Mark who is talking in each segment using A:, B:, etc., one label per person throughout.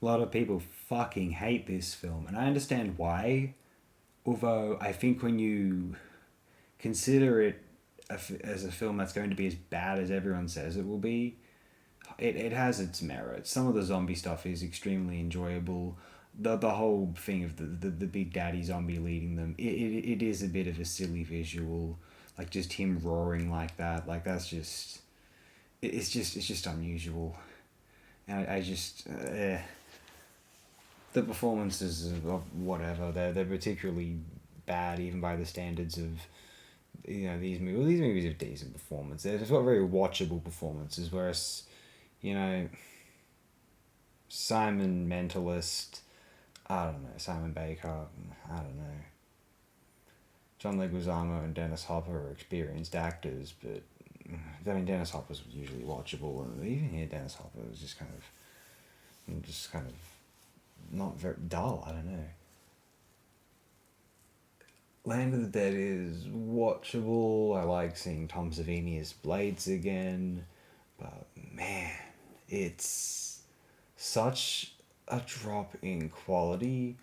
A: A lot of people fucking hate this film, and I understand why. Although I think when you consider it as a film that's going to be as bad as everyone says it will be, it has its merits. Some of the zombie stuff is extremely enjoyable. The whole thing of the big daddy zombie leading them, it is a bit of a silly visual. Like just him roaring like that, like that's just it's just unusual. And I just the performances of whatever they're particularly bad even by the standards of these movies. Well, these movies have decent performances. They've got very watchable performances, whereas you know Simon Mentalist, I don't know, Simon Baker, I don't know. John Leguizamo and Dennis Hopper are experienced actors, but I mean Dennis Hopper's usually watchable, and even here Dennis Hopper was just kind of not very dull. I don't know. Land of the Dead is watchable. I like seeing Tom Savini as Blades again, but man, it's such a drop in quality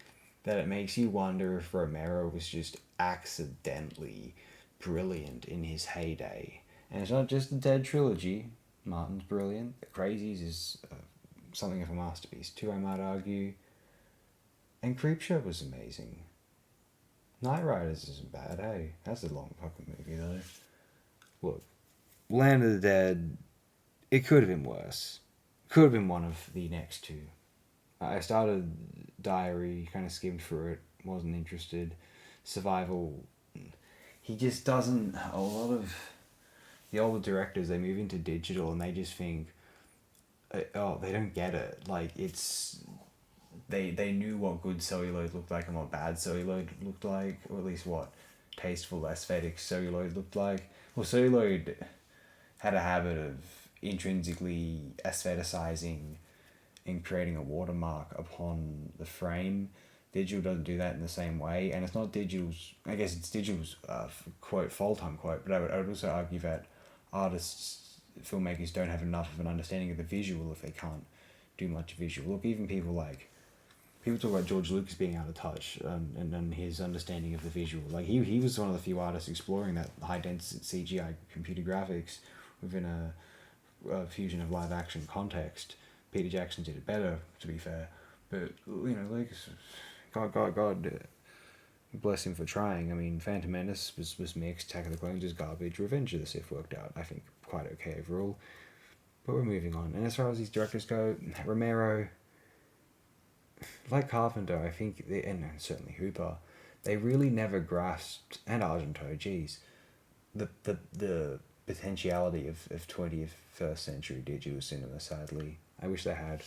A: that it makes you wonder if Romero was just accidentally brilliant in his heyday. And it's not just the Dead trilogy. Martin's brilliant. Crazies is something of a masterpiece too, I might argue. And Creepshow was amazing. Night Riders isn't bad, hey? That's a long fucking movie though. Look, Land of the Dead, it could have been worse. Could have been one of the next two. I started Diary, kind of skimmed through it, wasn't interested. Survival, he just doesn't. A lot of the older directors, they move into digital and they just think, oh, they don't get it. Like, they knew what good celluloid looked like and what bad celluloid looked like, or at least what tasteful aesthetic celluloid looked like. Well, celluloid had a habit of intrinsically aestheticizing and creating a watermark upon the frame. Digital doesn't do that in the same way, and it's not digital's. I guess it's digital's quote fault unquote. But I would also argue that artists, filmmakers don't have enough of an understanding of the visual if they can't do much visual. Look, even people talk about George Lucas being out of touch and his understanding of the visual. Like he was one of the few artists exploring that high density CGI computer graphics within a fusion of live action context. Peter Jackson did it better, to be fair, but Lucas, God, bless him for trying. I mean, Phantom Menace was mixed. Attack of the Clones is garbage. Revenge of the Sith worked out, I think, quite okay overall. But we're moving on. And as far as these directors go, Romero, like Carpenter, I think, and certainly Hooper, they really never grasped, and Argento, geez, the potentiality of 21st century digital cinema, sadly. I wish they had.